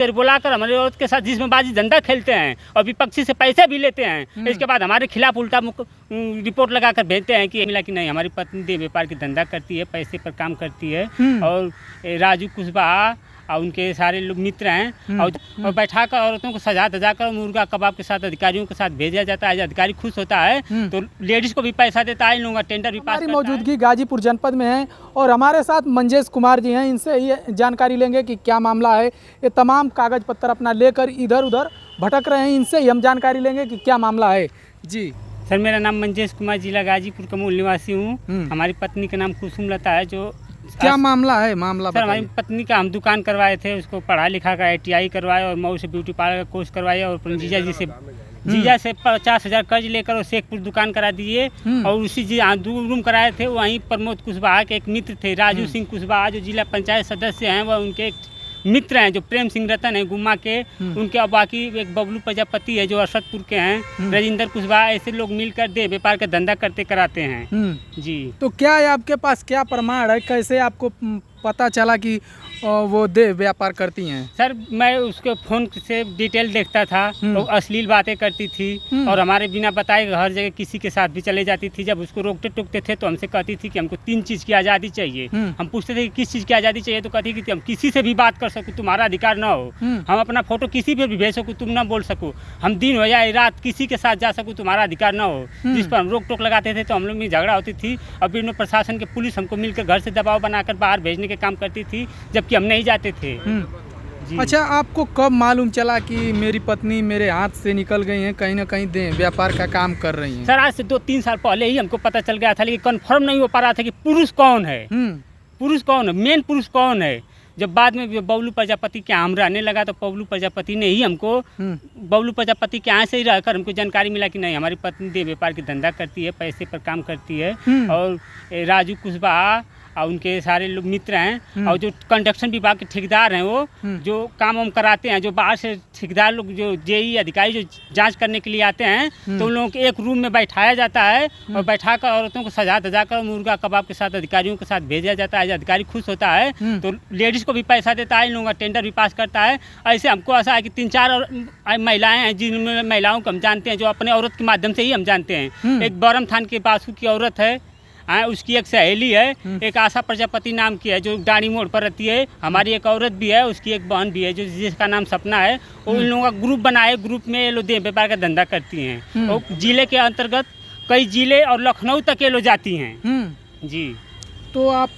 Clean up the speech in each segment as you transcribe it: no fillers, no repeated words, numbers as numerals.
फिर बुलाकर हमारे औरत के साथ जिसमें बाजी धंधा खेलते हैं और विपक्षी से पैसे भी लेते हैं। इसके बाद हमारे खिलाफ उल्टा रिपोर्ट लगाकर भेजते हैं कि मिला कि नहीं, हमारी पत्नी देह व्यापार की धंधा करती है, पैसे पर काम करती है और राजू कुशवाहा और उनके सारे लोग मित्र हैं और बैठा कर औरतों को सजा धजा कर मुर्गा कबाब के साथ अधिकारियों के साथ भेजा जाता है। अधिकारी खुश होता है तो लेडीज को भी पैसा देता है, इन लोगों का टेंडर भी पास करता है। मौजूदगी गाजीपुर जनपद में है और हमारे साथ मंजेश कुमार जी हैं, इनसे ये जानकारी लेंगे कि क्या मामला है। ये तमाम कागज पत्तर अपना लेकर इधर उधर भटक रहे हैं, इनसे ही हम जानकारी लेंगे कि क्या मामला है। जी सर, मेरा नाम मंजेश कुमार, जिला गाजीपुर का मूल निवासी हूँ। हमारी पत्नी का नाम कुसुम लता है। जो क्या मामला है? मामला सर, हमारी पत्नी का हम दुकान करवाए थे, उसको पढ़ा लिखा का ITI करवाए और मऊ से ब्यूटी पार्लर का कोर्स करवाया और अपने जीजा से 50,000 कर्ज लेकर और शेखपुर दुकान करा दिए और उसी दो रूम कराए थे। वहीं प्रमोद कुशवाहा के एक मित्र थे, राजू सिंह कुशवाहा, जो जिला पंचायत सदस्य हैं, वह उनके एक मित्र हैं जो प्रेम सिंह रतन है गुम्मा के, उनके अब बाकी एक बबलू प्रजापति है जो अरसदपुर के हैं, राजेंद्र कुशवाहा, ऐसे लोग मिलकर देह व्यापार का धंधा करते कराते हैं। जी तो क्या है आपके पास, क्या प्रमाण है, कैसे आपको पता चला कि वो देह व्यापार करती हैं? सर, मैं उसके फोन से डिटेल देखता था, वो अश्लील बातें करती थी और हमारे बिना बताए हर जगह किसी के साथ भी चले जाती थी। जब उसको रोकते टोकते थे तो हमसे कहती थी कि हमको 3 चीज़ की आज़ादी चाहिए। हम पूछते थे कि किस चीज़ की आज़ादी चाहिए, तो कहती कि हम किसी से भी बात कर सकूँ, तुम्हारा अधिकार ना हो, हम अपना फोटो किसी पे भी भेज सकूँ, तुम ना बोल सको, हम दिन हो जाए रात किसी के साथ जा सकूँ, तुम्हारा अधिकार ना हो। जिस पर हम रोक टोक लगाते थे तो हम लोग में झगड़ा होती थी और फिर प्रशासन के पुलिस हमको मिलकर घर से दबाव बनाकर बाहर भेजने के काम करती थी, जबकि हम नहीं जाते थे। अच्छा, आपको कब मालूम चला कि मेरी पत्नी मेरे हाथ से निकल गई हैं, कहीं ना कहीं देह व्यापार का काम कर रही हैं? सर, आज से 2-3 साल पहले ही हमको पता चल गया था, लेकिन कंफर्म नहीं हो पा रहा था कि पुरुष कौन है, पुरुष कौन है, मेन पुरुष कौन है। जब बाद में बबलू प्रजापति के यहाँ हम रहने लगा तो बबलू प्रजापति ने ही हमको बबलू प्रजापति के यहाँ से ही रहकर हमको जानकारी मिला कि नहीं, हमारी पत्नी देह व्यापार की धंधा करती है, पैसे पर काम करती है और राजू कुशवाहा और उनके सारे लोग मित्र हैं और जो कंस्ट्रक्शन विभाग के ठेकेदार हैं, वो जो काम वाम कराते हैं, जो बाहर से ठेकेदार लोग, जो JE अधिकारी जो जांच करने के लिए आते हैं, तो उन लोगों को एक रूम में बैठाया जाता है और बैठाकर औरतों को सजा धजा कर मुर्गा कबाब के साथ अधिकारियों के साथ भेजा जाता है। अधिकारी खुश होता है तो लेडीज़ को भी पैसा देता है, इन लोगों का टेंडर भी पास करता है। ऐसे हमको ऐसा है कि 3-4 महिलाएं हैं, जिनमें महिलाओं को हम जानते हैं, जो अपने औरत के माध्यम से ही हम जानते हैं। एक बरम थान के बासु की औरत है, उसकी एक सहेली है, एक आशा प्रजापति नाम की है जो डाणी मोड़ पर रहती है, हमारी एक औरत भी है, उसकी एक बहन भी है जो जिसका नाम सपना है। और इन लोगों का ग्रुप बनाए, ग्रुप में ये लोग देह व्यापार का धंधा करती हैं और जिले के अंतर्गत कई जिले और लखनऊ तक ये लोग जाती हैं। जी, तो आप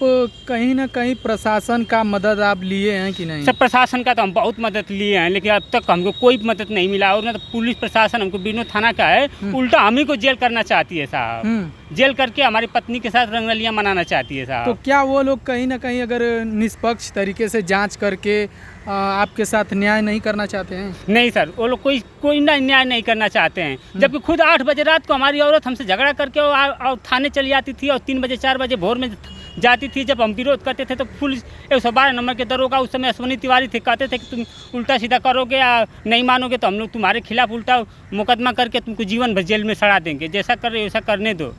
कहीं ना कहीं प्रशासन का मदद आप लिए हैं कि नहीं? सब प्रशासन का तो हम बहुत मदद लिए हैं, लेकिन अब तक हमको कोई मदद नहीं मिला। और ना तो पुलिस प्रशासन हमको बिनो थाना का है, उल्टा हम ही को जेल करना चाहती है साहब, जेल करके हमारी पत्नी के साथ रंगरलियां मनाना चाहती है साहब। तो क्या वो लोग कहीं ना कहीं अगर निष्पक्ष तरीके से जांच करके आपके साथ न्याय नहीं करना चाहते हैं? नहीं सर, वो लोग कोई न्याय नहीं करना चाहते हैं, जबकि खुद 8 बजे रात को हमारी औरत हमसे झगड़ा करके और थाने चली जाती थी और 3 बजे 4 बजे भोर में जाती थी। जब हम विरोध करते थे तो पुलिस 112 नंबर के दरोगा उस समय अश्वनी तिवारी थे, कहते थे कि तुम उल्टा सीधा करोगे या नहीं मानोगे तो हम लोग तुम्हारे खिलाफ उल्टा मुकदमा करके तुमको जीवन भर जेल में सड़ा देंगे, जैसा कर रहे वैसा करने दो।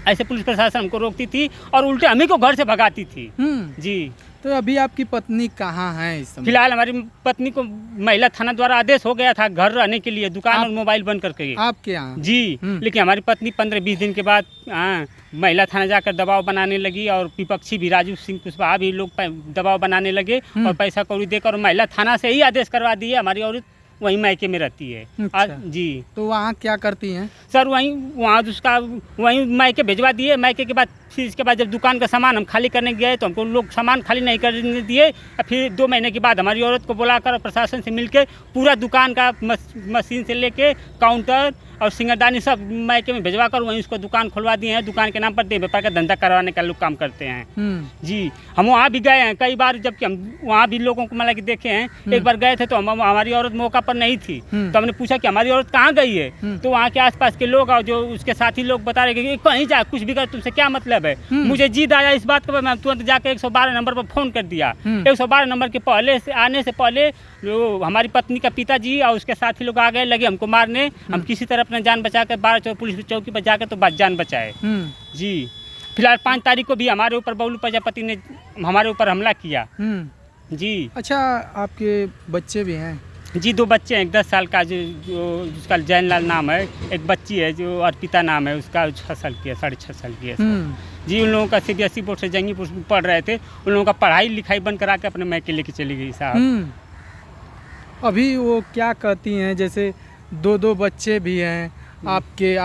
ऐसे पुलिस प्रशासन हमको रोकती थी और उल्टे हमें को घर से भगाती थी। जी, तो अभी आपकी पत्नी कहाँ है इस समय? फिलहाल हमारी पत्नी को महिला थाना द्वारा आदेश हो गया था घर रहने के लिए, दुकान और मोबाइल बंद करके। आपके यहाँ? जी, लेकिन हमारी पत्नी 15-20 दिन के बाद महिला थाना जाकर दबाव बनाने लगी और विपक्षी भी राजू सिंह कुशवाहा भी लोग दबाव बनाने लगे और पैसा कौड़ी देकर महिला थाना से ही आदेश करवा दिए। हमारी औरत वहीं मायके में रहती है। अच्छा। जी, तो वहाँ क्या करती हैं? सर, वहाँ उसका वहीं मायके भिजवा दिए। मायके के बाद फिर इसके बाद जब दुकान का सामान हम खाली करने गए तो हमको लोग सामान खाली नहीं करने दिए। फिर 2 महीने के बाद हमारी औरत को बुलाकर प्रशासन से मिलके पूरा दुकान का मशीन से लेके काउंटर और सिंगरदानी सब मायके में भिजवा कर वहीं उसको दुकान खुलवा दिए हैं। दुकान के नाम पर देह व्यापार का धंधा करवाने का लोग काम करते हैं। जी, हम वहाँ भी गए हैं कई बार, जबकि हम वहाँ भी लोगों को मतलब कि देखे हैं। एक बार गए थे तो हमारी औरत मौका पर नहीं थी, तो हमने पूछा कि हमारी औरत कहाँ गई है, तो वहाँ के आसपास के लोग और जो उसके साथी लोग बता रहे कि कहीं जा, कुछ भी कर, तुमसे क्या मतलब है। मुझे जीद आया इस बात का, मैं तुरंत जाकर 112 नंबर पर फ़ोन कर दिया। 112 नंबर के पहले से आने से पहले जो हमारी पत्नी का पिताजी और उसके साथी लोग आ गए, लगे हमको मारने। हम किसी तरह अपना जान बचा कर 12 पुलिस चौकी पर जाकर तो जान बचाए। जी, फिलहाल 5 तारीख को भी हमारे ऊपर बबलू प्रजापति ने हमारे ऊपर हमला किया। जी। अच्छा, आपके बच्चे भी हैं? जी 2 बच्चे हैं, एक 10 साल का जो जिसका जैन लाल नाम है, एक बच्ची है जो अर्पिता नाम है, उसका 6 साल की है, 6.5 साल की है सर। जी, उन लोगों का CBSE बोर्ड से जंगीपुर में पढ़ रहे थे, उन लोगों का पढ़ाई लिखाई बंद करा के अपने मैके लेके चली गई साहब। अभी वो क्या कहती हैं, जैसे 2 बच्चे भी हैं आपके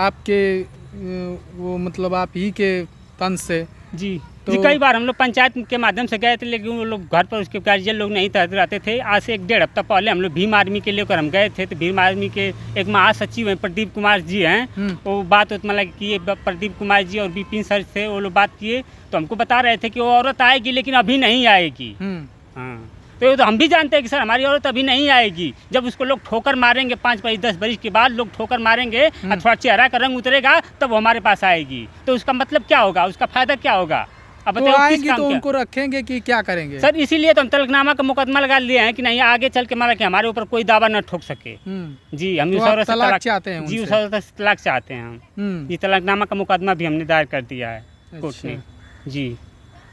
वो मतलब आप ही के तन से? जी तो जी, कई बार हम लोग पंचायत के माध्यम से गए थे, लेकिन वो लोग घर पर उसके गार्जियन लोग नहीं रहते थे। आज से 1-1.5 हफ्ता पहले हम लोग भीम आर्मी के लेकर हम गए थे, तो भीम आर्मी के एक महासचिव हैं प्रदीप कुमार जी हैं, वो बात मतलब किए, प्रदीप कुमार जी और विपिन सर से वो लोग बात किए, तो हमको बता रहे थे कि वो औरत आएगी लेकिन अभी नहीं आएगी। हाँ, तो हम भी जानते हैं कि सर हमारी औरत अभी नहीं आएगी। जब उसको लोग ठोकर मारेंगे 5 बरिस 10 बरिस के बाद लोग ठोकर मारेंगे और थोड़ा चेहरा का रंग उतरेगा तब वो हमारे पास आएगी। तो उसका मतलब क्या होगा, उसका फायदा क्या होगा? अब तो आएंगी तो उनको रखेंगे कि क्या करेंगे? सर इसीलिए तो हम तलकनामा का मुकदमा लगा लिए हैं कि नहीं आगे चल के मारा कि हमारे ऊपर कोई दावा न ठोक सके। जी, हम तो तलाक चाहते हैं? जी, उस औरत से तलाक चाहते हैं हम। जी, तलकनामा का मुकदमा भी हमने दायर कर दिया है कोर्ट में। जी,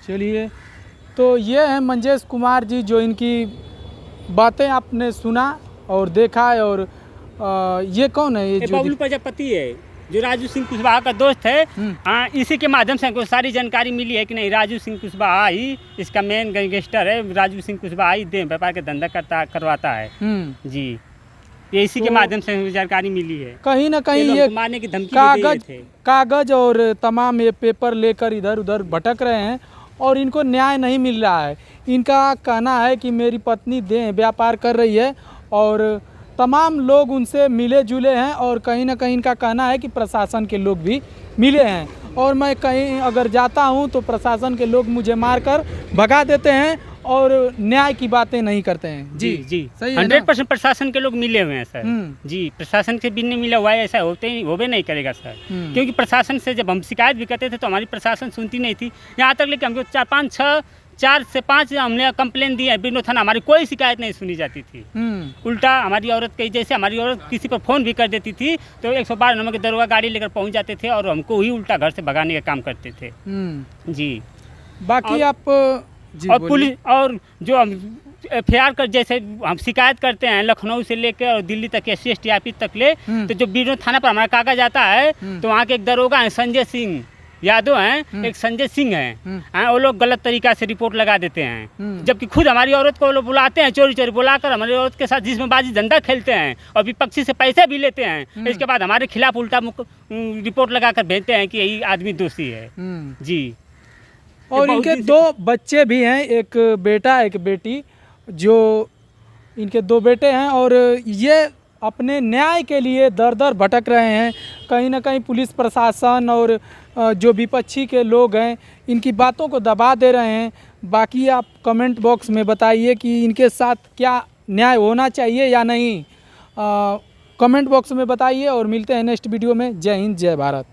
चलिए, तो ये हैं मंजेश कुमार जी, जो इनकी बातें आपने सुना और देखा। और ये कौन है? ये बबलू प्रजापति है, जो राजू सिंह कुशवाहा का दोस्त है। हाँ, इसी के माध्यम से हमको सारी जानकारी मिली है कि नहीं राजू सिंह कुशवाहा ही इसका मेन गैंगस्टर है। राजू सिंह कुशवाहा ही देह व्यापार का धंधा करवाता है। जी, ये इसी के माध्यम से हमें जानकारी मिली है। कहीं ना कहीं ये मारने की धमकी कागज और तमाम ये पेपर लेकर इधर उधर भटक रहे हैं और इनको न्याय नहीं मिल रहा है। इनका कहना है कि मेरी पत्नी देह व्यापार कर रही है और तमाम लोग उनसे मिले जुले हैं, और कहीं ना कहीं इनका कहना है कि प्रशासन के लोग भी मिले हैं, और मैं कहीं अगर जाता हूं तो प्रशासन के लोग मुझे मारकर भगा देते हैं और न्याय की बातें नहीं करते हैं। जी जी, सही है। 100% प्रशासन के लोग मिले हुए हैं सर। जी, प्रशासन से भी नहीं मिला हुआ है, ऐसा होबे नहीं करेगा सर। क्योंकि प्रशासन से जब हम शिकायत भी करते थे तो हमारी प्रशासन सुनती नहीं थी। यहाँ तक लेकिन हमको 4 से 5 हमने कंप्लेन दी है बिरनौर थाना, हमारी कोई शिकायत नहीं सुनी जाती थी। उल्टा हमारी औरत के, जैसे हमारी औरत किसी पर फ़ोन भी कर देती थी तो 112 नंबर के दरोगा गाड़ी लेकर पहुंच जाते थे और हमको ही उल्टा घर से भगाने का काम करते थे। जी, बाकी आप और पुलिस और जो हम FIR कर, जैसे हम शिकायत करते हैं लखनऊ से लेकर और दिल्ली तक SC/ST तक ले, तो जो बिरनौर थाना पर हमारा कागज आता है तो वहाँ के एक दरोगा हैं संजय सिंह यादव हैं, एक संजय सिंह हैं, वो लोग गलत तरीका से रिपोर्ट लगा देते हैं। जबकि खुद हमारी औरत को वो लोग बुलाते हैं, चोरी चोरी बुलाकर हमारी औरत के साथ जिस्मबाजी धंधा खेलते हैं और विपक्षी से पैसे भी लेते हैं। इसके बाद हमारे खिलाफ उल्टा रिपोर्ट लगाकर भेजते हैं कि यही आदमी दोषी है। जी, और इनके 2 बच्चे भी हैं, एक बेटा एक बेटी, जो इनके 2 बेटे हैं, और ये अपने न्याय के लिए दर दर भटक रहे हैं। कहीं ना कहीं पुलिस प्रशासन और जो विपक्षी के लोग हैं इनकी बातों को दबा दे रहे हैं। बाकी आप कमेंट बॉक्स में बताइए कि इनके साथ क्या न्याय होना चाहिए या नहीं। कमेंट बॉक्स में बताइए और मिलते हैं नेक्स्ट वीडियो में। जय हिंद, जय भारत।